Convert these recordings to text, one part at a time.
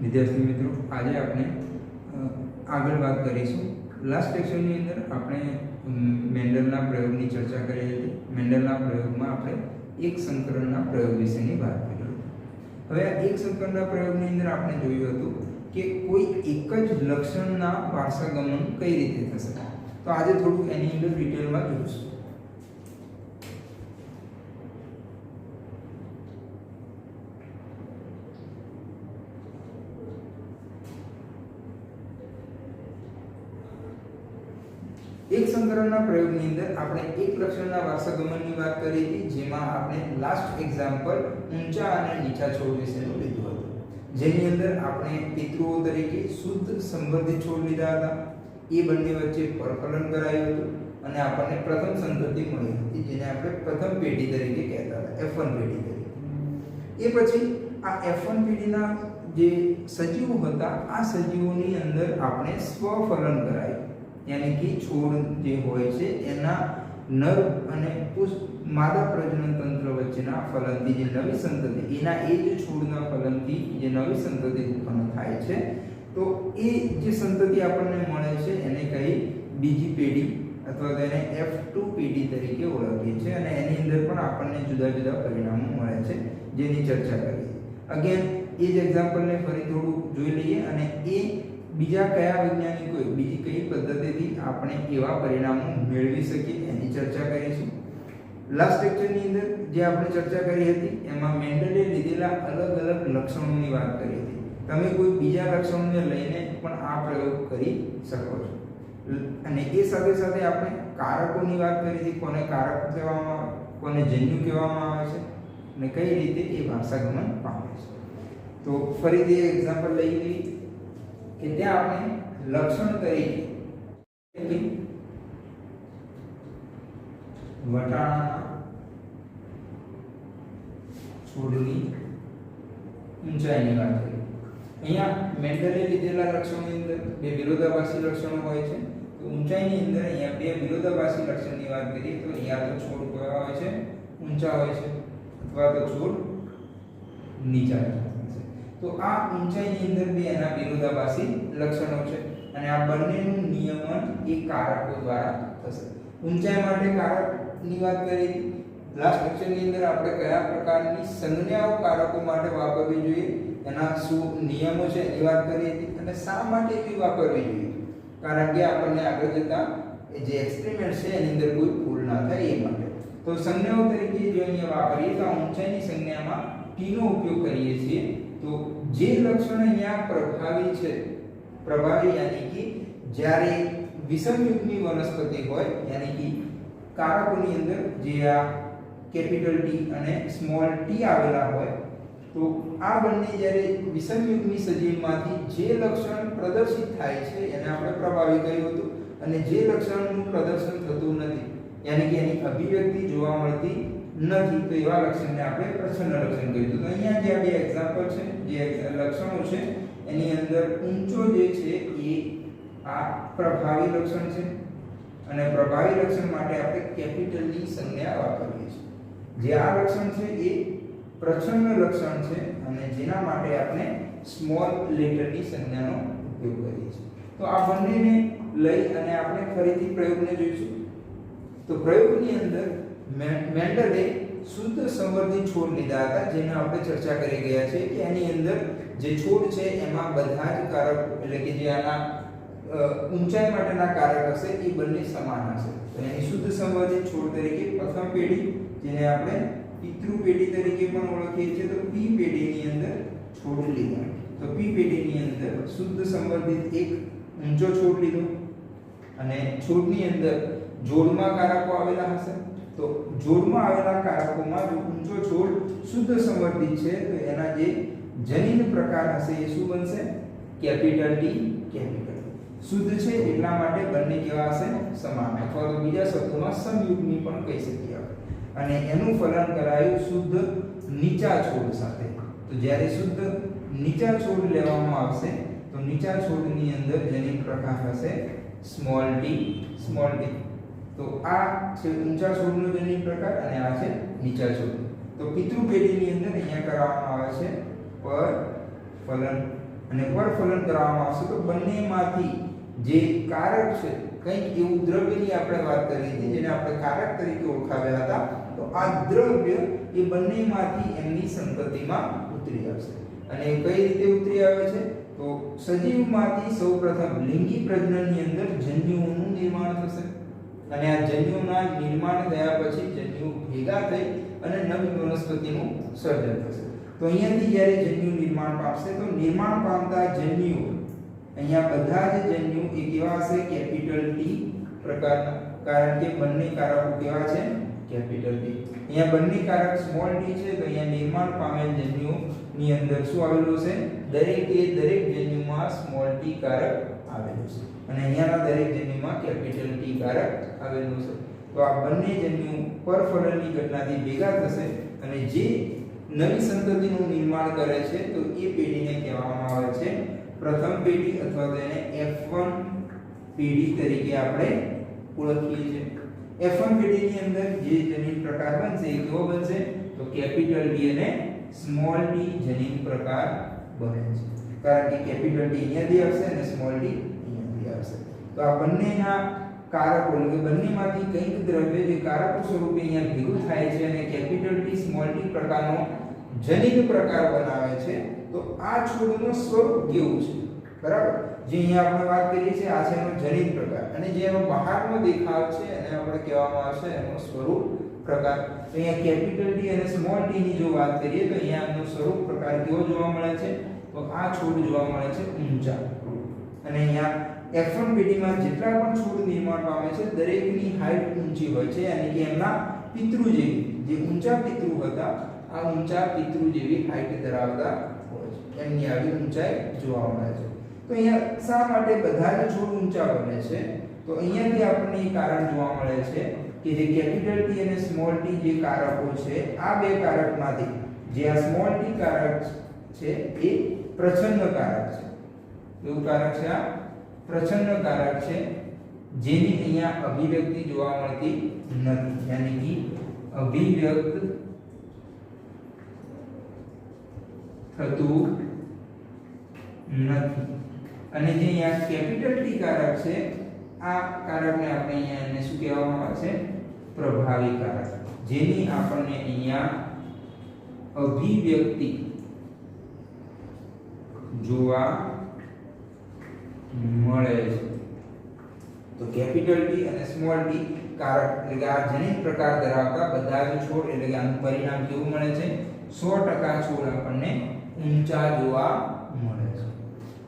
વિદ્યાર્થી મિત્રો, આજે આપણે આગળ વાત કરીશું. લાસ્ટ લેક્ચરની અંદર આપણે મેન્ડલના પ્રયોગની ચર્ચા કરી હતી. મેન્ડલના પ્રયોગમાં આપણે એક સંકરણના પ્રયોગ વિશેની વાત કરી હતી. હવે આ એક સંકરણના પ્રયોગની અંદર આપણે જોયું હતું કે કોઈ એક જ લક્ષણના વારસાગમન કઈ રીતે થશે. તો આજે થોડું એની અંદર ડિટેલમાં જોઈશું. એક સંકરણના પ્રયોગની અંદર આપણે એક લક્ષણના વારસાગમનની વાત કરી હતી, જેમાં આપણે લાસ્ટ એક્ઝામ્પલ ઊંચા અને નીચા છોડ વિશેનું લીધું હતું, જેની અંદર આપણે પિતૃઓ તરીકે શુદ્ધ સંવર્ધિત છોડ લીધા હતા. એ બંને વચ્ચે પરફલન કરાયું હતું અને આપણને પ્રથમ સંતતિ મળી હતી, જેને આપણે પ્રથમ પેઢી તરીકે કહેતા હતા, F1 પેઢી તરીકે. એ પછી આ F1 પેઢીના જે સજીવો હતા, આ સજીવોની અંદર આપણે સ્વફલન કરાયું, यानी कि છોડ જે હોય છે એના નર અને માદા પ્રજનન તંત્ર વચ્ચેના ફલનથી જે નવી સંતતિ, એના એ જ છોડના ફલનથી જે નવી સંતતિ ઉત્પન્ન થાય છે, તો એ જે સંતતિ આપણને મળે છે એને કહી બીજી પેઢી અથવા તો એને F2 પેઢી તરીકે ઓળખીએ છીએ. અને એની અંદર પણ આપણને જુદા જુદા પરિણામો મળે છે, જેની ચર્ચા કરીએ. અગેન એ જ એક્ઝામ્પલને ફરી થોડું જોઈ લઈએ અને એ બીજા કયા વૈજ્ઞાનિકોએ બીજી કઈ પદ્ધતિથી આપણે એવા પરિણામો મેળવી શકીએ એની ચર્ચા કરીશું. લાસ્ટ લેક્ચરની અંદર જે આપણે ચર્ચા કરી હતી એમાં મેન્ડલે લીધેલા અલગ અલગ લક્ષણોની વાત કરી હતી. તમે કોઈ બીજા લક્ષણોને લઈને પણ આ પ્રયોગ કરી શકો છો. અને એ સાથે સાથે આપણે કારકોની વાત કરી હતી, કોને કારક કહેવામાં આવે, કોને જન્યુ કહેવામાં આવે છે અને કઈ રીતે એ વારસાગમન પામે છે. તો ફરીથી એક્ઝામ્પલ લઈ લઈએ કે ત્યાં આપણે લક્ષણ તરીકે વટાણાના છોડની ઊંચાઈની વાત કરીએ. અહીંયા મેન્ડલે લીધેલા લક્ષણોની અંદર બે વિરોધાભાસી લક્ષણો હોય છે. તો ઊંચાઈની અંદર અહીંયા બે વિરોધાભાસી લક્ષણની વાત કરીએ તો અહીંયા તો છોડ કેવા હોય છે, ઊંચા હોય છે, અથવા તો છોડ નીચા હોય છે. તો આ ઊંચાઈની અંદર બે એના વિરોધાભાસી લક્ષણો છે અને આ બંનેનું નિયમન એ કારકો દ્વારા થશે. ઊંચાઈ માટે કારકની વાત કરી હતી. લાસ્ટ લેક્ચરની અંદર આપણે કયા પ્રકારની સંજ્ઞાઓ કારકો માટે વાપરવી જોઈએ, એના શું નિયમો છે એની વાત કરી હતી અને શા માટે એવી વાપરવી જોઈએ, કારણ કે આપણને આગળ જતા જે એક્સપેરિમેન્ટ છે એની અંદર કોઈ ભૂલ ના થાય એ માટે. તો સંજ્ઞાઓ તરીકે જો અહીંયા વાપરીએ તો આ ઊંચાઈની સંજ્ઞામાં t નો ઉપયોગ કરીએ છીએ. તો જે લક્ષણ અહીંયા પ્રભાવી છે, પ્રભાવી યાની કે જ્યારે વિષમયુગ્મી વનસ્પતિ હોય, યાની કે કારકોની અંદર જે આ કેપિટલ T અને સ્મોલ t આવેલા હોય, તો આ બંને જ્યારે વિષમયુગ્મી સજીવમાંથી જે લક્ષણ પ્રદર્શિત થાય છે એને આપણે પ્રભાવી કહ્યું હતું. અને જે લક્ષણનું પ્રદર્શન થતું નથી, યાની કે એની અભિવ્યક્તિ જોવા મળતી નથી, તો એવા લક્ષણને આપણે પ્રચ્છન્ન લક્ષણ કહીશું. તો અહીંયા જે આ બે એક્ઝામ્પલ છે, જે લક્ષણો છે એની અંદર ઊંચો જે છે એ આ પ્રભાવી લક્ષણ છે અને પ્રભાવી લક્ષણ માટે આપણે કેપિટલ ની સંજ્ઞા વાપરીએ છીએ. જે આ લક્ષણ છે એ પ્રચ્છન્ન લક્ષણ છે અને જેના માટે આપણે સ્મોલ લેટરની સંજ્ઞાનો ઉપયોગ કરીએ છીએ. તો આ બંનેને લઈ અને આપણે ફરીથી પ્રયોગને જોઈશું. તો પ્રયોગની અંદર મેન્ડલે શુદ્ધ સંવર્ધિત છોડ લીધા હતા, જેને આપણે ચર્ચા કરી ગયા છે કે એની અંદર જે છોડ છે એમાં બધા જ કારક, એટલે કે જે આના ઊંચાઈ માટેના કારક હશે એ બંને સમાન હશે. તો એની શુદ્ધ સંવર્ધિત છોડ તરીકે પ્રથમ પેઢી, જેને આપણે પિતૃ પેઢી તરીકે પણ ઓળખીએ છીએ, તો P પેઢીની અંદર છોડ લીધા. તો P પેઢીની અંદર શુદ્ધ સંવર્ધિત એક ઊંચો છોડ લીધો અને છોડની અંદર જોડમાં કારકો આવેલા હશે. તો જોડમાં આવેલા કારકોમાં જો ઊંચો છોડ શુદ્ધ સંવર્ધિત છે તો એના જે જનીન પ્રકાર હશે એ શું બનશે? Capital T capital. શુદ્ધ છે એટલા માટે બંને કેવા હશે? સમાન, અથવા તો બીજા શબ્દોમાં સમયુગ્મી પણ કહી શકીએ. અને એનું ફલન કરાયું શુદ્ધ નીચા છોડ સાથે. તો જ્યારે શુદ્ધ નીચા છોડ લેવામાં આવશે તો નીચા છોડની અંદર જનીન પ્રકાર હશે સ્મોલ t સ્મોલ t. તો આ છે ઊંચા છોડનો જનીન પ્રકાર અને આ છે નીચા છોડ. તો પિતૃ પેઢીની અંદર અહીંયા કરવામાં આવે છે પર ફલન અને પરફલન કરવામાં આવશે તો બંનેમાંથી જે કારક છે, કંઈક એવું દ્રવ્યની આપણે વાત કરી હતી જેને આપણે કારક તરીકે ઓળખાવ્યા હતા, તો આ દ્રવ્ય એ બંનેમાંથી એમની સંતતિમાં ઉતરી આવશે. અને કઈ રીતે ઉતરી આવે છે? તો સજીવમાંથી સૌપ્રથમ લિંગી પ્રજનનની અંદર જન્યુઓનું નિર્માણ થશે અને આ જન્યુઓના નિર્માણ થયા પછી જન્યુઓ ભેગા થઈ અને નવી વનસ્પતિનું સર્જન થશે. તો અહીંયાથી જ્યારે જન્યુ નિર્માણ પામશે તો નિર્માણ પામતા જન્યુઓ, અહીંયા બધા જ જન્યુ એ કેવા હશે? કેપિટલ ટી પ્રકારના, કારણ કે બંને કારકો કેવા છે? Capital T. અહીંયા બંને કારક સ્મોલ ટી છે, તો અહીંયા નિર્માણ પામેલ જન્યુની અંદર શું આવેલું છે? દરેક જન્યુમાં સ્મોલ ટી કારક આવેલું છે અને અહીંયાના દરેક જન્યુમાં કેપિટલ ટી કારક આવેલું છે. તો આ બંને જન્યુ પરફલનની ઘટનાથી ભેગા થશે અને જે નવી સંતતિનું નિર્માણ કરે છે તો એ પેઢીને કહેવામાં આવે છે પ્રથમ પેઢી અથવા તો એને F1 પેઢી તરીકે આપણે ઓળખીએ છીએ. F1 પેઢીની અંદર જે જનીન પ્રકાર બનશે એ કેવો બનશે? તો કેપિટલ ટી અને સ્મોલ ટી જનીન પ્રકાર બને છે, કારણ કે કેપિટલ ટી અહીંયાથી આવશે અને સ્મોલ ટી અહીંયાથી આવશે. તો આ બંનેના કારકો, એટલે કે બંનેમાંથી કંઈક દ્રવ્ય જે કારકો સ્વરૂપે અહીંયા ભેગું થાય છે અને કેપિટલ ટી સ્મોલ ટી પ્રકારનો જનીન પ્રકાર બનાવે છે. તો આ છોડનું સ્વરૂપ કેવું છે? બરાબર, જે અહીંયા આપણે વાત કરીએ છીએ આ છે એનો જનીન પ્રકાર, અને જે એનો બહારનો દેખાવ છે એને આપણે કહેવામાં આવશે એનો સ્વરૂપ પ્રકાર. તો અહીંયા કેપિટલ ટી અને સ્મોલ ટી ની જો વાત કરીએ તો અહીંયા એનો સ્વરૂપ પ્રકાર કેવો જોવા મળે છે? તો આ છોડ જોવા મળે છે ઊંચા. અને અહીંયા F1 પેઢીમાં જેટલા પણ છોડ નિર્માણ પામે છે દરેકની હાઈટ ઊંચી હોય છે, અને કે એમના પિતૃ જેવી, જે ઊંચા પિતૃ હતા આ ઊંચા પિતૃ જેવી હાઈટ ધરાવતા હોય છે, એમની આવી ઊંચાઈ જોવા મળે છે. તો અહીંયા શા માટે બધા જ છોડ ઊંચા બને છે? તો અહીંયાથી આપણને એક કારણ જોવા મળે છે કે જે કેપિટલ ટી અને સ્મોલ ટી જે કારકો છે આ બે કારકમાંથી જે આ સ્મોલ ટી કારક છે એ પ્રચ્છન્ન કારક છે. એવું કારક છે? આ પ્રચ્છન્ન કારક છે, જેની અહીંયા અભિવ્યક્તિ જોવા મળતી નથી, યાની કે અભિવ્યક્ત થતું નથી. અને જે અહીંયા કેપિટલ ટી કારક છે આ કારકને આપણે અહીંયા એને શું કહેવામાં આવે છે? પ્રભાવી કારક, જેની આપણને અહીંયા અભિવ્યક્તિ જોવા મળે છે. તો કેપિટલ ટી અને સ્મોલ ટી કારક એટલે કે આ જનીન પ્રકાર ધરાવતા બધા જ છોડ, એટલે કે આનું પરિણામ કેવું મળે છે? 100% છોડ આપણને ઊંચા જોવા મળે છે.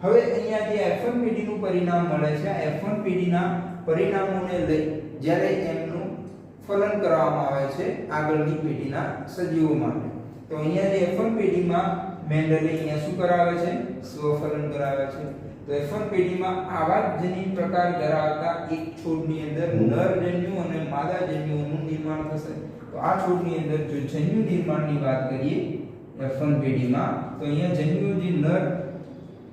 હવે અહીંયા જે F1 પેઢીનું પરિણામ મળે છે, આ F1 પેઢીના પરિણામોને લઈ જ્યારે એમનું ફલન કરવામાં આવે છે આગળની પેઢીના સજીવો માટે, તો અહીંયા જે F1 પેઢીમાં મેન્ડલે અહીંયા શું કરાવે છે? સ્વફલન કરાવે છે. તો F1 પેઢીમાં આવા જ જનીન પ્રકાર ધરાવતા એક છોડની અંદર નર જન્યુ અને માદા જન્યુઓનું નિર્માણ થશે. તો આ છોડની અંદર જો જન્યુ નિર્માણની વાત કરીએ F1 પેઢીમાં, તો અહીંયા જન્યુઓ જે નર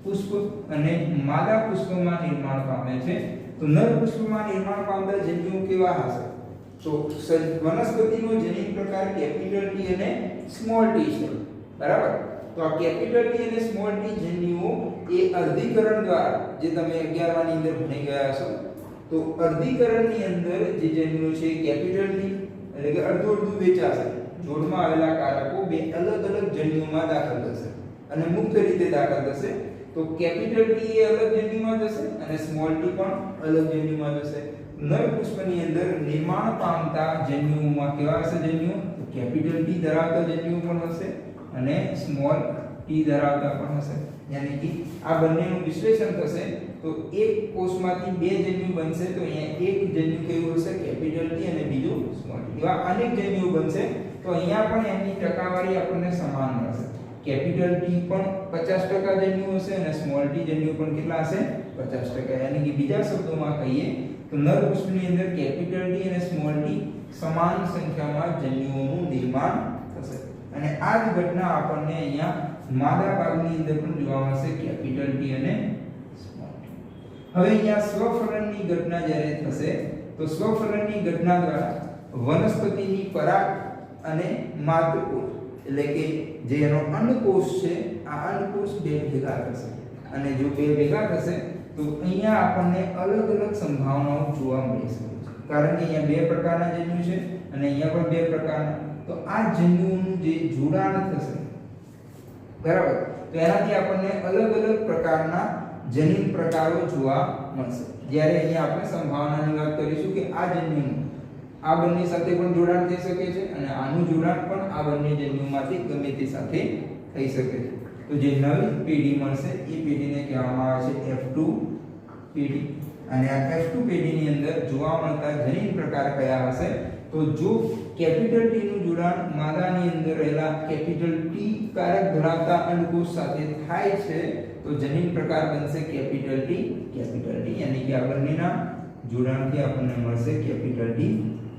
પુષ્પ અને માદા પુષ્પમાં નિર્માણ પામે છે. તો નર પુષ્પમાં નિર્માણ પામતા જન્યુઓ કેવા હશે? તો વનસ્પતિનો જનીન પ્રકાર કેપિટલ ટી અને સ્મોલ ટી છે, બરાબર. તો આ કેપિટલ ટી અને સ્મોલ ટી જન્યુઓ એ અર્ધીકરણ દ્વારા, જે તમે 11મા ની અંદર ભણી ગયા હશો, તો અર્ધીકરણની અંદર જે જન્યુઓ છે કેપિટલ ટી એટલે કે અડધું અડધું વેચાશે. જોડમાં આવેલા કારકો બે અલગ અલગ જન્યુઓમાં દાખલ થશે અને મુક્ત રીતે દાખલ થશે. તો કેપિટલ ટી એ અલગ જન્યુમાં જશે અને સ્મોલ ટી પણ અલગ જન્યુમાં જશે. નર પુષ્પની અંદર નિર્માણ પામતા જન્યુઓમાં કેવા હશે જન્યુઓ? તો કેપિટલ ટી ધરાવતા જન્યુઓ પણ હશે અને સ્મોલ ટી ધરાવતા પણ હશે. યાની કે આ બંનેનું વિશ્લેષણ થશે તો એક કોષમાંથી બે જન્યુ બનશે. તો અહીંયા એક જન્યુ કેવું હશે? કેપિટલ ટી અને બીજું સ્મોલ ટી. એવા અનેક જન્યુઓ બનશે. તો અહીંયા પણ એમની ટકાવારી આપણને સમાન મળશે. કેપિટલ ટી પણ 50% જન્યુ હશે અને સ્મોલ ટી જન્યુ પણ કેટલા હશે? 50%. યાની કે બીજા શબ્દોમાં કહીએ તો નર પુષ્પની અંદર કેપિટલ ટી અને સ્મોલ ટી સમાન સંખ્યામાં જન્યુઓનું નિર્માણ થશે. અને આ જ ઘટના આપણને અહીંયા માદા ભાગની અંદર પણ જોવા મળશે, કેપિટલ ટી અને સ્મોલ ટી. હવે અહીંયા સ્વફલનની ઘટના જ્યારે થશે તો સ્વફલનની ઘટના દ્વારા વનસ્પતિની પરાગ અને માદ્યકોષ એટલે કે જે એનો અંડકોષ છે આ અંડકોષ બે ભેગા થશે અને જો બે ભેગા થશે તો અહીંયા આપણને અલગ અલગ સંભાવનાઓ જોવા મળી શકે છે, કારણ કે અહીંયા બે પ્રકારના જન્યુ છે અને અહીંયા પણ બે પ્રકારના, તો આ જન્યુઓનું જે જોડાણ થશે, બરાબર, તો એનાથી આપણને અલગ અલગ પ્રકારના જનીન પ્રકારો જોવા મળશે. જ્યારે અહીંયા આપણે સંભાવનાની વાત કરીશું કે આ જન્યુનું આ બંને સાથે પણ જોડાણ થઈ શકે છે અને આનું જોડાણ પણ આ બંને જન્યુમાંથી ગમે તે સાથે થઈ શકે છે. તો જે નવી પેઢી મળશે એ પેઢીને કહેવામાં આવે છે F2 પેઢી. અને આ F2 પેઢીની અંદર જોવા મળતા જનીન પ્રકાર કયા હશે? તો જો કેપિટલ T નું જોડાણ માદાની અંદર રહેલા કેપિટલ T કારક ધરાવતા અંડકોષ સાથે થાય છે તો જનીન પ્રકાર બનશે કેપિટલ T, યાની કે આ બંનેના જોડાણથી આપણને મળશે કેપિટલ T,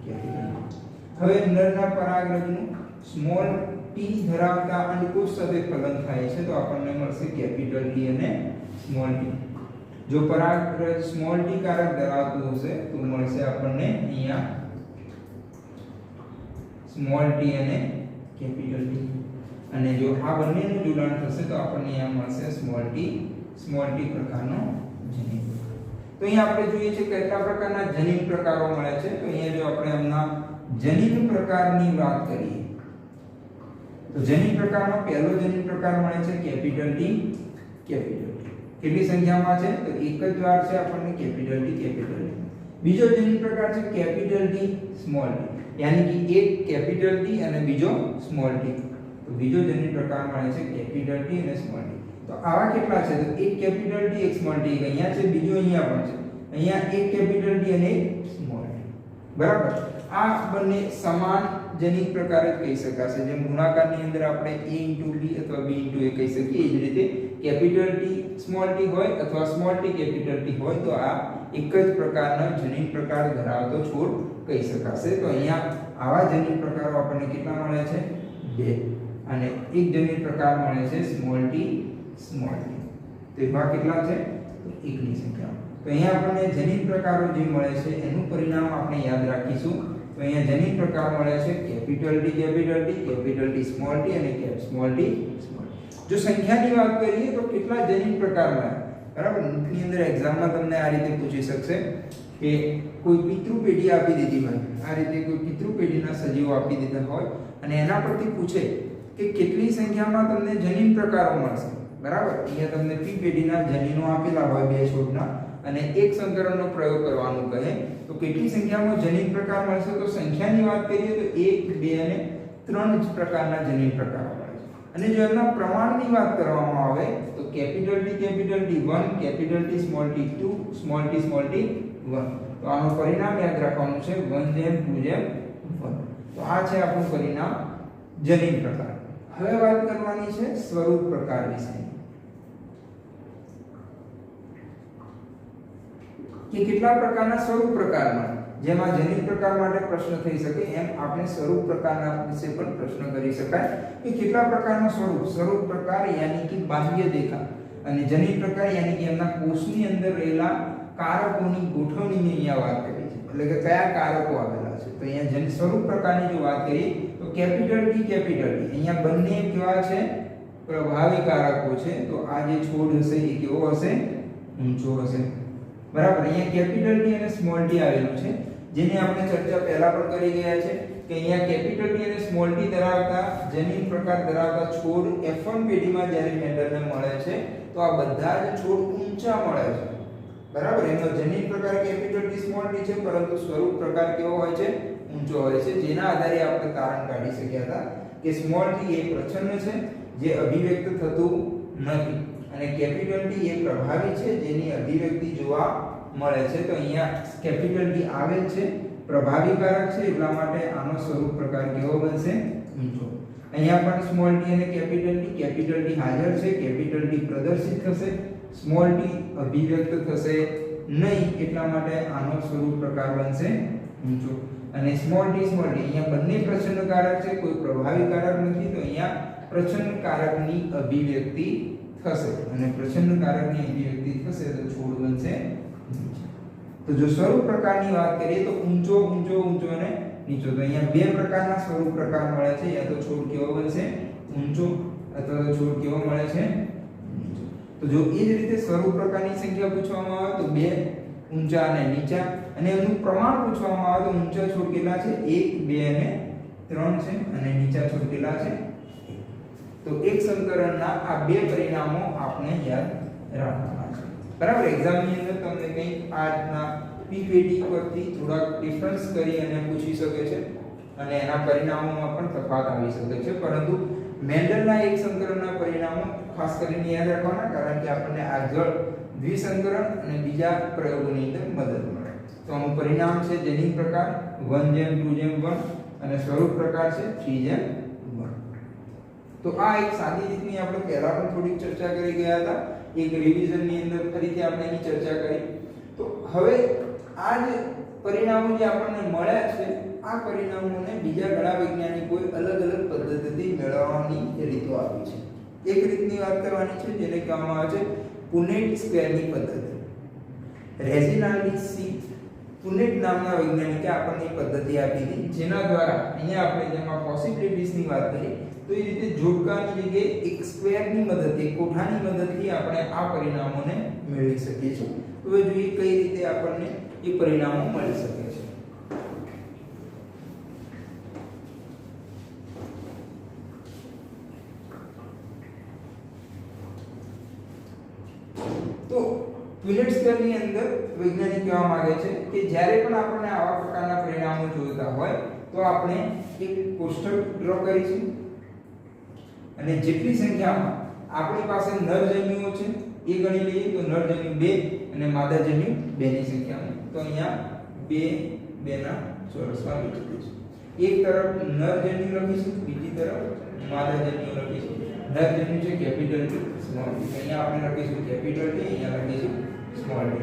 કેપિટલ T. હવે નરના પરાગરજનું સ્મોલ t ધરાવતા અંડકોષ સાથે ફલન થાય છે તો આપણને મળશે કેપિટલ T અને સ્મોલ t. જો પરાગરજ સ્મોલ t કારક ધરાવતું હશે તો મળશે આપણને અહીંયા સ્મોલ t અને કેપિટલ T. અને જો આ બંનેનું જોડાણ થશે તો આપણને અહીંયા મળશે સ્મોલ t પ્રકારનો જનીન. તો અહીંયા આપણે જોઈએ છે કેટલા પ્રકારના જનીન પ્રકારો મળે છે. તો અહીંયા જો આપણે હમણાં જનીન પ્રકારની વાત કરીએ તો જનીન પ્રકારનો પહેલો જનીન પ્રકાર મળે છે કેપિટલ T, કેપિટલ T. કેટલી સંખ્યામાં છે? તો એક જ વાર છે આપણને કેપિટલ T, કેપિટલ T. બીજો જનીન પ્રકાર છે કેપિટલ T, સ્મોલ t, યાની કે એક કેપિટલ T અને બીજો સ્મોલ t. તો બીજો જનીન પ્રકાર મળે છે કેપિટલ T અને સ્મોલ t. તો આવા કેટલા છે? તો એક કેપિટલ T, એક સ્મોલ t. અહીંયા છે, બીજો અહીંયા પણ છે. અહીંયા એક કેપિટલ T અને એક સ્મોલ t. બરાબર. આ બંને સમાન જનીન પ્રકાર જ કહી શકાશે. જેમ ગુણાકારની અંદર આપણે a b અથવા b a કહી શકીએ, એ જ રીતે કેપિટલ T સ્મોલ t હોય અથવા સ્મોલ t કેપિટલ T હોય તો આ એક જ પ્રકારનો જનીન પ્રકાર ધરાવતો છોડ કહી શકાશે. તો અહીંયા આવા જનીન પ્રકારો આપણને કેટલા મળે છે? 2. અને એક જનીન પ્રકાર મળે છે સ્મોલ t, સ્મોલ t. તો એમાં કેટલા છે? તો એકની સંખ્યા. તો અહીંયા આપણને જનીન પ્રકારો જે મળે છે એનું પરિણામ આપણે યાદ રાખીશું. તો અહીંયા જનીન પ્રકાર મળે છે capital T, capital T small t અને સ્મોલ t, સ્મોલ t. જો સંખ્યાની વાત કરીએ તો કેટલા જનીન પ્રકાર મળે? બરાબર. ની અંદર એક્ઝામમાં તમને આ રીતે પૂછી શકશે કે કોઈ પિતૃ પેઢી આપી દીધી હોય, આ રીતે કોઈ પિતૃ પેઢીના સજીવો આપી દીધા હોય અને એના પરથી પૂછે કે કેટલી સંખ્યામાં તમને જનીન પ્રકારો મળશે. બરાબર. અહીંયા તમને P પેઢીના જનીનો આપેલા હોય બે છોડના અને એક સંકરણનો પ્રયોગ કરવાનું કહે તો કેટલી સંખ્યામાં જનીન પ્રકાર મળશે? તો સંખ્યાની વાત કરીએ તો 1, 2 અને 3 જ પ્રકારના જનીન પ્રકારો મળે છે. અને જો એના પ્રમાણની વાત કરવામાં આવે તો capital T, capital T 1, capital T small t 2, small t 1. તો આનું પરિણામ યાદ રાખવાનું છે 1:2:1. તો આ છે આપણું પરિણામ જનીન પ્રકાર. હવે વાત કરવાની છે સ્વરૂપ પ્રકાર વિશે કે કેટલા પ્રકારના સ્વરૂપ પ્રકાર મળે. જેમાં જનીન પ્રકાર માટે પ્રશ્ન થઈ શકે એમ આપણે સ્વરૂપ પ્રકારના વિશે પણ પ્રશ્ન કરી શકાય કે કેટલા પ્રકારના સ્વરૂપ પ્રકાર યાની કે બાહ્ય દેખાવ અને જનીન પ્રકાર યાની કે એમના કોષની અંદર રહેલા કારકોની ગોઠવણીની અહીંયા વાત કરી છે, એટલે કે કયા કારકો આવેલા છે. તો અહીંયા સ્વરૂપ પ્રકારની જો વાત કરીએ તો કેપિટલ T, કેપિટલ T અહીંયા બંને કેવા છે? પ્રભાવી કારકો છે. તો આ જે છોડ હશે એ કેવો હશે? ઊંચો હશે. બરાબર. અહીંયા કેપિટલ T અને સ્મોલ t આવેલું છે જેની આપણે ચર્ચા પહેલા પણ કરી ગયા છે કે અહીંયા કેપિટલ T અને સ્મોલ t ધરાવતા જનીન પ્રકાર ધરાવતા છોડ F1 પેઢીમાં જ્યારે મેન્ડલને મળે છે તો આ બધા જ છોડ ઊંચા મળે છે. બરાબર. એનો જનીન પ્રકાર કેપિટલ T, સ્મોલ t છે, પરંતુ સ્વરૂપ પ્રકાર કેવો હોય છે? ઊંચો હોય છે. જેના આધારે આપણે તારણ કાઢી શક્યા હતા કે સ્મોલ t એ પ્રચ્છન્ન છે જે અભિવ્યક્ત થતું નથી અને કેપિટલ T એ પ્રભાવી છે જેની અભિવ્યક્તિ જોવા મળે છે. તો અહીંયા કેપિટલ T આવે છે, પ્રભાવી કારક છે, એટલા માટે આનો સ્વરૂપ પ્રકાર કેવો બનશે? ઊંચો. અહીંયા પણ સ્મોલ t અને કેપિટલ T હાજર છે, કેપિટલ T પ્રદર્શિત થશે, સ્મોલ t અભિવ્યક્ત થશે નહીં, એટલા માટે આનો સ્વરૂપ પ્રકાર બનશે ઊંચો. અને સ્મોલ t અહીંયા બંને પ્રચ્છન્ન કારક છે, કોઈ પ્રભાવી કારક નથી, તો અહીંયા પ્રચ્છન્ન કારકની અભિવ્યક્તિ થશે અને પ્રચ્છન્ન કારકની અભિવ્યક્તિ થશે તો છોડ બનશે નીચે. તો જો સ્વરૂપ પ્રકારની વાત કરીએ તો ઊંચો અને નીચો. તો અહીંયા બે પ્રકારના સ્વરૂપ પ્રકાર મળે છે. યા તો છોડ કેવો બનશે? ઊંચો, અથવા તો છોડ કેવો મળે છે? નીચો. તો તો જો એ જ રીતે સ્વરૂપ પ્રકારની સંખ્યા પૂછવામાં આવે તો બે ઊંચા અને નીચા, અને એનું પ્રમાણ પૂછવામાં આવે તો ઊંચા છોડ કેટલા છે 1 2 અને 3 છે અને નીચા છોડ કેટલા છે 1. તો એક સંકરણના આ બે પરિણામો આપણે યાદ રાખવાના છે. બરાબર, એક્ઝામ ની અંદર તમને કંઈક આ રીતના પીપીટી પરથી થોડાક ડિફરન્સ કરી અને પૂછી શકે છે અને એના પરિણામોમાં પણ તફાવત આવી શકે છે, પરંતુ મેન્ડલના એક સંકરણના પરિણામો ખાસ કરીને યાદ રાખવાના, કારણ કે આપણને આગળ દ્વિસંકરણ અને બીજા પ્રયોગોની અંદર મદદ મળે. તો આનું પરિણામ છે જેનિંગ પ્રકાર 1:2:1 અને સ્વરૂપ પ્રકાર છે 3:1. તો આ એક સાદી રીતની આપણે પહેલા પણ થોડીક ચર્ચા કરી ગયા હતા, એક રિવિઝન ની અંદર ફરીથી આપણે એની ચર્ચા કરી. તો હવે આ જે પરિણામો જે આપણને મળ્યા છે, આ પરિણામોને બીજા ઘણા વૈજ્ઞાનિકોએ અલગ અલગ પદ્ધતિથી મેળવવાની રીતો આપી છે. એક રીતની વાત કરવાની છે જેને કહેવામાં આવે છે પુનેટ સ્ક્વેરની પદ્ધતિ. રેજિનાલ્ડ સી પુનેટ નામના વૈજ્ઞાનિકે આપણને પદ્ધતિ આપી હતી, જેના દ્વારા અહીંયા આપણે જેમાં પોસિબિલિટીઝની વાત કરી તો એ રીતે જોડકાની જગ્યાએ એક સ્ક્વેરની મદદથી, કોઠાની મદદથી આપણે આ પરિણામોને મેળવી શકીએ છીએ. તો હવે જોઈએ કઈ રીતે આપણને એ પરિણામો મળી શકે છે. તો પુનેટ સ્ક્વેરની અંદર વૈજ્ઞાનિક કહેવા માંગે છે કે જ્યારે પણ આપણને આવા પ્રકારના પરિણામો જોઈતા હોય તો આપણે એક કોષ્ટક ડ્રો કરીશું અને જેટલી સંખ્યામાં આપણી પાસે નરજન્યુઓ છે એ ગણી લઈએ તો નરજન્યુ 2 અને માદાજન્યુ 2 ની સંખ્યા. તો અહીંયા 2 2 ના ચોરસમાં લખી દઈશું. એક તરફ નરજન્યુ લખીશું, બીજી તરફ માદાજન્યુ લખીશું. નરજન્યુ છે કેપિટલ T સ્મોલ t, અહીંયા આપણે લખીશું કેપિટલ T, અહીંયા લખીશું સ્મોલ t.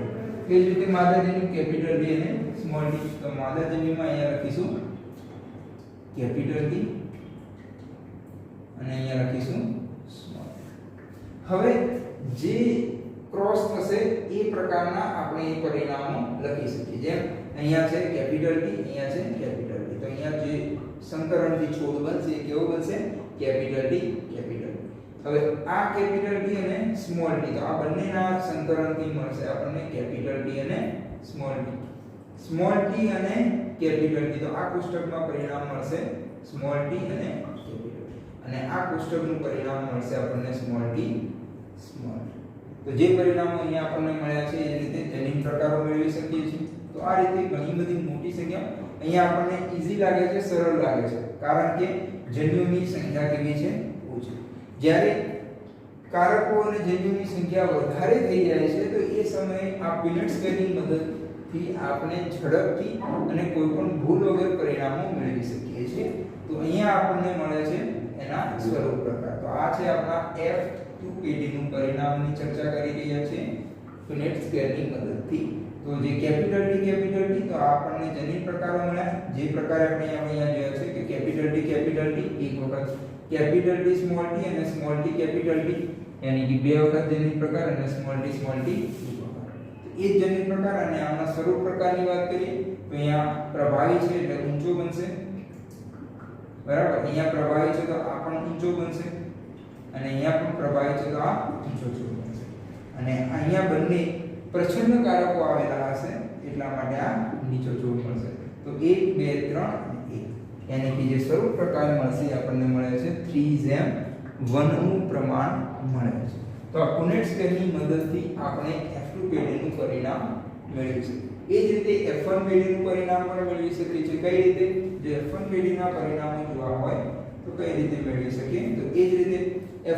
તે જ રીતે માદાજન્યુ કેપિટલ T અને સ્મોલ t, તો માદાજન્યુમાં અહીંયા લખીશું કેપિટલ T અને અહીંયા લખીશું સ્મોલ. હવે જે ક્રોસ થશે એ પ્રકારના આપણે એ પરિણામો લખી શકીએ. જેમ અહીંયા છે કેપિટલ T, અહીંયા છે કેપિટલ T, તો અહીંયા જે સંકરણથી છોડ બનશે એ કેવો બનશે કેપિટલ T કેપિટલ. હવે આ કેપિટલ T અને સ્મોલ t, તો આ બંનેના સંકરણથી મળશે આપણને કેપિટલ T અને સ્મોલ t. સ્મોલ t અને કેપિટલ T, તો આ કોષ્ટકમાં પરિણામ મળશે સ્મોલ t અને કેપિટલ, અને આ કોષ્ટકનું પરિણામ મળશે આપણને સ્મોલ t સ્મોલ. તો જે પરિણામો અહીંયા આપણને મળ્યા છે એ રીતે જનીન પ્રકારો મેળવી શકીએ છીએ. તો આ રીતે ઘણી બધી મોટી સંખ્યા અહીંયા આપણને ઈઝી લાગે છે, સરળ લાગે છે, કારણ કે જન્યુની સંખ્યા કેવી છે ઓછી. જ્યારે કારકો અને જન્યુની સંખ્યા વધારે થઈ જાય છે તો એ સમયે આ પુનેટ સ્ક્વેરની મદદથી આપણે ઝડપથી અને કોઈ પણ ભૂલ વગર પરિણામો મેળવી શકીએ છીએ. તો અહીંયા આપણને મળે છે એના સ્વરૂપ પ્રકાર. તો આ છે આપણા F2PD નું પરિણામની ચર્ચા કરી રહ્યા છે પુનેટ સ્ક્વેરની મદદથી. તો જે કેપિટલ T તો આપણને જનીન પ્રકારો મળ્યા, જે પ્રકારે આપણે અહીંયા જોયા છે કે કેપિટલ T એક વખત, કેપિટલ T સ્મોલ t અને સ્મોલ t કેપિટલ T, यानी कि બે વખત જનીન પ્રકાર અને સ્મોલ t એક વખત. એ જ જનીન પ્રકાર અને આના સ્વરૂપ પ્રકારની વાત કરીએ તો અહીંયા પ્રભાવી છે એટલે ઊંચો બનશે, બરાબર. અહીંયા પ્રભાવી છે તો આ પણ ઊંચો બનશે અને અહીંયા પણ પ્રભાવી છે તો આ ઊંચો બનશે, અને અહીંયા બંને પ્રચ્છન્ન કારકો આવેલા હશે એટલા માટે આ નીચો જોડ મળશે. તો 1 2 3 1, यानी कि જે સ્વરૂપ પ્રકાર મળશે આપણને મળે છે 3:1 નું પ્રમાણ મળે છે. તો આ પુનેટ સ્ક્વેરની મદદથી આપણે F2PD નું પરિણામ મેળવીશું. એ જ રીતે F1PD નું પરિણામ પણ મેળવી શકીએ છીએ. કઈ રીતે? જો F1PD ના પરિણામો જોવા હોય તો કઈ રીતે મેળવી શકીએ? તો એ જ રીતે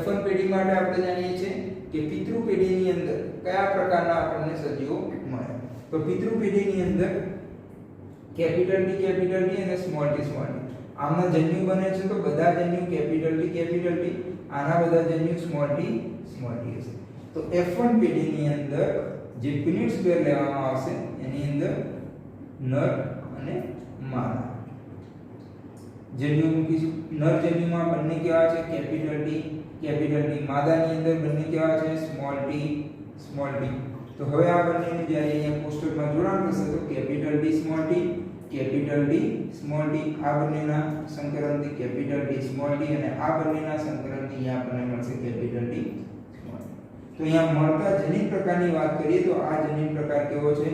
F1PD માટે આપણે જાણીએ છીએ કે પિતૃ પેઢીની અંદર કયા પ્રકારના આપણને સજીવો મળે. તો પિતૃ પેઢીની અંદર કેપિટલ T અને સ્મોલ t. આમના જન્યુ બને છે તો બધા જન્યુ કેપિટલ T, આના બધા જન્યુ સ્મોલ t હશે. તો F1 પેઢીની અંદર જે પુનેટ સ્ક્વેર લેવામાં આવશે એની અંદર નર અને માદા જન્યુ મૂકીશું. નર જન્યુમાં બંને કેવા છે કેપિટલ T, માદાની અંદર બંને કેવા છે સ્મોલ t. તો હવે આ બંનેનું જ્યારે અહીંયા કોષ્ટકમાં જોડાણ થશે તો કેપિટલ T સ્મોલ t, આ બંનેના સંકલનથી કેપિટલ T સ્મોલ t, અને આ બંનેના સંકલનથી અહીંયા આપણને મળશે કેપિટલ T સ્મોલ t. તો तो यहाँ મળતા જનીન પ્રકારની વાત કરીએ તો આ જનીન પ્રકાર કેવો છે?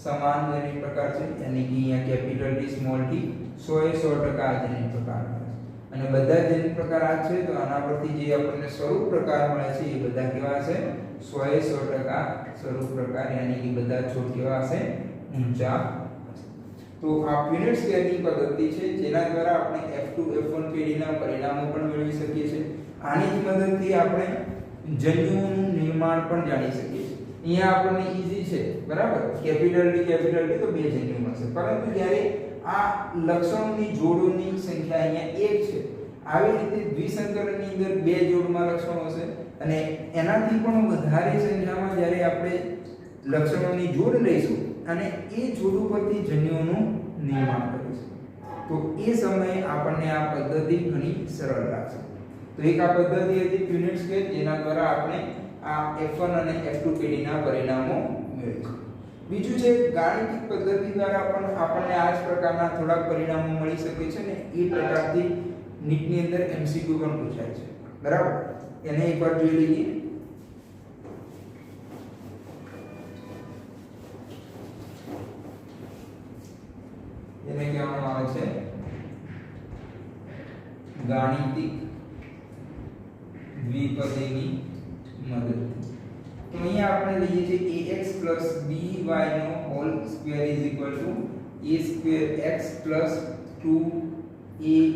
સમાન જનીન પ્રકાર છે, यानी कि અહીંયા કેપિટલ ટી સ્મોલ ટી 100% આ જનીન પ્રકાર છે અને બધા જનીન પ્રકાર આ છે તો આના પરથી જે આપણને સ્વરૂપ પ્રકાર મળે છે એ બધા કેવા છે? 100% સ્વરૂપ પ્રકાર, यानी कि બધા છોડ કેવા છે? ઊંચા. તો આ યુનિટ સ્કેલની પદ્ધતિ છે જેના દ્વારા આપણે F2 F1 પેઢીના પરિણામો પણ મેળવી શકીએ છીએ. આની જ મદદથી આપણે જન્યુઓનું નિર્માણ પણ જાણી શકીએ છીએ. અહીંયા આપણને ઈઝી છે, બરાબર? કેપિટલ ટી તો બે જન્યુ મળશે, પરંતુ જ્યારે આ લક્ષણોની જોડોની સંખ્યા અહીંયા 1 છે, આવી રીતે દ્વિસંકરણની અંદર બે જોડમાં લક્ષણો હશે અને એનાથી પણ વધારે સંખ્યામાં જ્યારે આપણે લક્ષણોની જોડ લઈશું અને એ જોડ ઉપરથી જન્યુઓનું નિર્માણ કરીશું તો એ સમયે આપણને આ પદ્ધતિ ઘણી સરળ લાગશે. તો એક આ પદ્ધતિ હતી યુનિટ સ્કેલ, જેના દ્વારા આપણે આ F1 અને F2 પેઢીના પરિણામો મેળવીશું. બીજું છે ગાણિતિક પદ્ધતિ દ્વારા પણ આપણને આ જ પ્રકારના થોડાક પરિણામો મળી શકે છે ને એ પ્રકારથી નીટની અંદર MCQ પણ પૂછાય છે, બરાબર? એને એકવાર જોઈ લઈએ. એને કહેવામાં આવે છે ગાણિતિક દ્વિપદીની મદદથી. તો અહીંયા આપણે લઈએ છીએ ax by નો whole square a square x 2abxy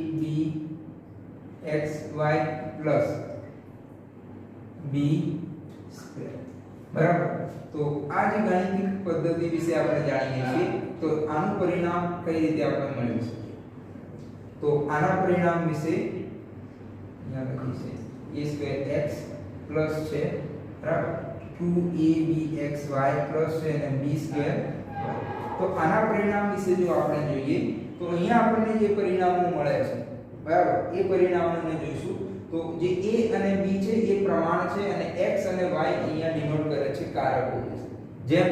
b square, બરાબર? તો આ જે ગાણિતિક પદ્ધતિ વિશે આપણે જાણીએ છીએ તો આનું પરિણામ કઈ રીતે આપણે મેળવી શકીએ? તો આના પરિણામ વિશે અહીંયા લખી છે a સ્ક્વેર x પ્લસ છે, બરાબર? 2abxy પ્લસ છે અને b સ્ક્વેર. તો આના પરિણામ વિશે જો આપણે જોઈએ તો અહીંયા આપણને જે પરિણામો મળે છે, બરાબર, એ પરિણામોને જોઈશું. તો જે a અને b છે એ પ્રમાણ છે અને x અને y અહીંયા ડિનોટ કરે છે કારકો. જેમ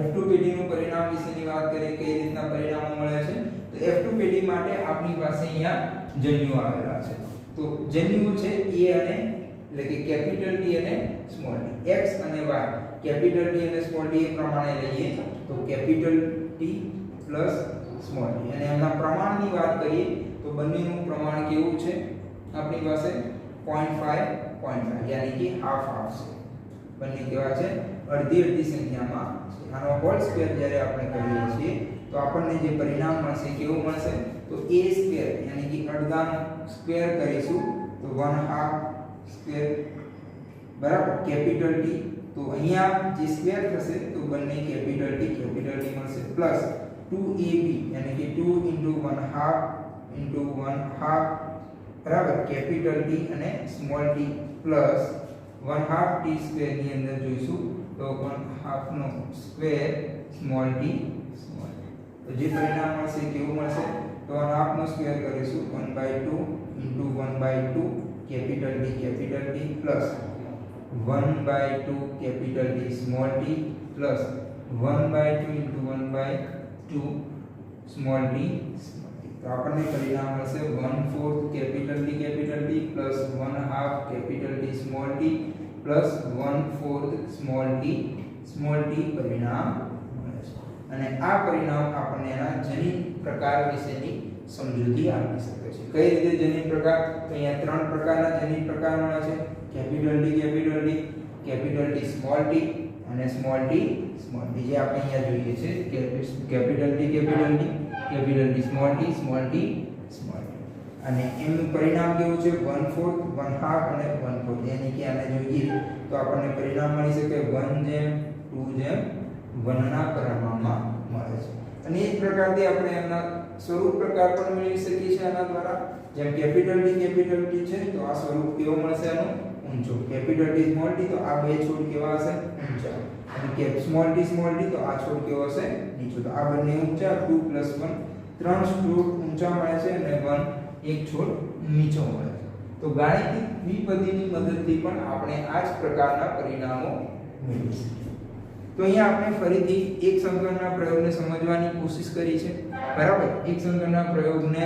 F2 પેઢીનું પરિણામ વિશેની વાત કરીએ કઈ રીતના પરિણામો મળે છે તો F2 પેઢી માટે આપણી પાસે અહીંયા જન્યુઓ આવેલા છે. તો જન્યુઓ છે a અને એટલે કે કેપિટલ T અને સ્મોલ t, x અને y. કેપિટલ T અને સ્મોલ t એ પ્રમાણે લઈએ તો capital T plus small t અને એના પ્રમાણની વાત કરીએ તો બંનેનું પ્રમાણ કેવું છે આપણી પાસે 0.5 यानी कि हाफ हाफ છે. બંને કેવા છે? અડધી સંખ્યામાં છે. આનો હોલ સ્ક્વેર જ્યારે આપણે કરીએ છીએ તો આપણને જે પરિણામ મળશે કેવું મળશે? તો a સ્ક્વેર यानी कि અડધાનો સ્ક્વેર કરીશું તો 1/2 સ્ક્વેર, બરાબર? કેપિટલ T તો અહીંયા જે સ્ક્વેર થશે તો બંને કેપિટલ T મળશે પ્લસ 2ab यानी कि 2 * 1/2 બરાબર? કેપિટલ T અને small t plus 1/2 t square ની અંદર જોઈશું તો 1/2 નો સ્ક્વેર સ્મોલ t સ્મોલ. તો જે પરિણામ મળશે કેવું મળશે? તો 1/2 નો સ્ક્વેર કરીશું 1/2 * 1/2 capital T plus 1/2 capital T small t plus 1/2 * 1/2 small t. તો આપણને પરિણામ મળશે 1/4 capital T plus 1/2 capital T small t plus 1/4 small t પરિણામ મળે છે. અને આ પરિણામ આપણને એના જનીન પ્રકાર વિશેની સમજૂતી આપી શકે છે. કઈ રીતે જનીન પ્રકાર? તો અહીંયા ત્રણ પ્રકારના જનીન પ્રકાર મળે છે: કેપિટલ T સ્મોલ t અને સ્મોલ t જે આપણે અહીંયા જોઈએ છે કેપિટલ T સ્મોલ t અને એનું પરિણામ કેવું છે? 1/4 1/2 અને 1/4. यानी कि આને જોઈએ તો આપણને પરિણામ મળી શકે 1:2:1 ના પ્રમાણમાં મળે છે. અને એ જ પ્રકારથી આપણે એમના સ્વરૂપ પ્રકાર પણ મેળવી શકીએ છીએ આના દ્વારા. જેમ કેપિટલ T છે તો આ સ્વરૂપ કેવો મળશે? આનો ઊંચો. કેપિટલ T સ્મોલ t તો આ બે છોડ કેવા હશે? ઊંચા. અને સ્મોલ t તો આ છોડ કેવો હશે? નીચો. તો આ બંને ઊંચા 2 + 1 ત્રણ છોડ ઊંચા મળે છે અને 1 એક છોડ નીચો મળે છે. તો ગાણિતિક દ્વિપદીની મદદથી પણ આપણે આ જ પ્રકારના પરિણામો મેળવી શકીએ. તો અહીંયા આપણે ફરીથી એક સંકરના પ્રયોગને સમજવાની કોશિશ કરી છે, બરાબર. એક સંકરના પ્રયોગને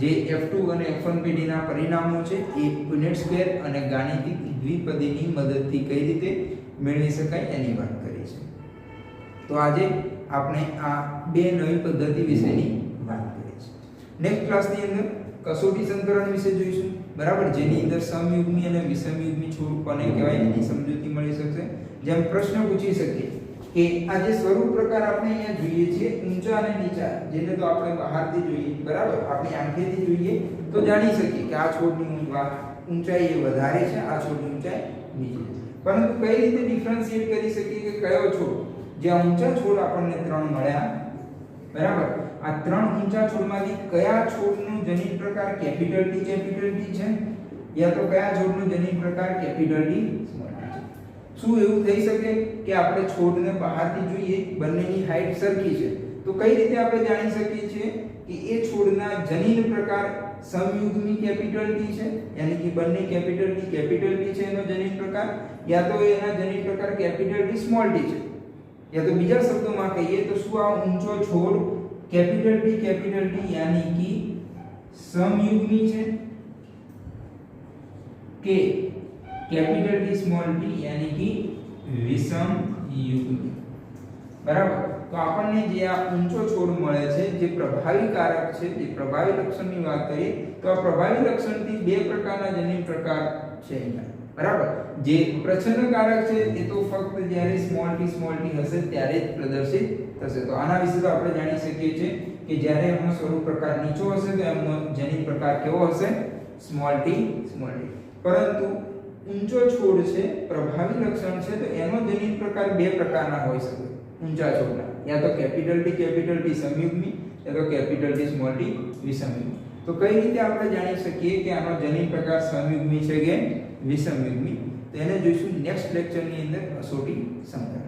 જે F2 અને F1 પેઢીના પરિણામો છે એ પુનેટ સ્ક્વેર અને ગાણિતિક દ્વિપદીની મદદથી કઈ રીતે મેળવી શકાય એની વાત કરી છે. તો આજે આપણે આ બે નવી પદ્ધતિ વિશેની વાત કરી છે. નેક્સ્ટ ક્લાસની અંદર કસોટી સંકલન વિશે જોઈશું, બરાબર, જેની અંદર સમયુગ્મી અને વિષમયુગ્મી છોડ કોને કહેવાય એની સમજૂતી મળી શકશે. જેમ પ્રશ્ન પૂછી શકીએ કે આ જે સ્વરૂપ પ્રકાર આપણે અહીંયા જોઈએ છીએ ઊંચા અને નીચા, જેને તો આપણે બહારથી જોઈએ, બરાબર, આપણી આંખેથી જોઈએ તો જાણી શકીએ કે આ છોડની ઊંચાઈ એ વધારે છે, આ છોડની ઊંચાઈ નીચે છે. પરંતુ કઈ રીતે ડિફરન્શિએટ કરી શકીએ કે કયો છોડ, જે ઊંચા છોડ આપણને 3 મળ્યા, બરાબર, આ 3 ઊંચા છોડમાંથી કયા છોડનું જનીન પ્રકાર કેપિટલ T છે યા તો કયા છોડનું જનીન પ્રકાર કેપિટલ T સ્મોલ t છે. શું એવું થઈ શકે કે આપણે છોડને બહારથી જોઈએ બંનેની હાઈટ સરખી છે, તો કઈ રીતે આપણે જાણી શકીએ છીએ કે એ છોડના જનીન પ્રકાર સમયુગ્મી કેપિટલ T છે, યાની કે બંને કેપિટલ T છે એનો જનીન પ્રકાર, યા તો એના જનીન પ્રકાર કેપિટલ T સ્મોલ t છે, યા તો બીજા શબ્દોમાં કહીએ તો શું આ ઊંચો છોડ કેપિટલ T યાની કે સમયુગ્મી છે કે કેપિટલ T સ્મોલ t યાની કે વિષમયુગ્મી, બરાબર. તો આપણને જે આ ઊંચો છોડ મળે છે જે પ્રભાવી કારક છે, જે પ્રભાવી લક્ષણની વાત કરીએ તો આ પ્રભાવી લક્ષણથી બે પ્રકારના જનીન પ્રકાર છે અહીંયા, બરાબર. જે પ્રચ્છન્ન કારક છે એ તો ફક્ત જ્યારે સ્મોલ t હશે ત્યારે જ પ્રદર્શિત થશે. તો આના વિશે તો આપણે જાણી શકીએ છીએ કે જ્યારે એમનો સ્વરૂપ પ્રકાર નીચો હશે તો એમનો જનીન પ્રકાર કેવો હશે, સ્મોલ t. પરંતુ ઊંચો છોડ છે, પ્રભાવી લક્ષણ છે, તો એનો જનીન પ્રકાર બે પ્રકારના હોઈ શકે ઊંચા છોડના, યા તો કેપિટલ T સમયુગ્મી યા તો કેપિટલ T સ્મોલ t વિષમયુગ્મી. તો કઈ રીતે આપણે જાણી શકીએ કે આનો જનીન પ્રકાર સમયુગ્મી છે કે વિષમયુગ્મી, તો એને જોઈશું નેક્સ્ટ લેક્ચરની અંદર કસોટી સંકલન.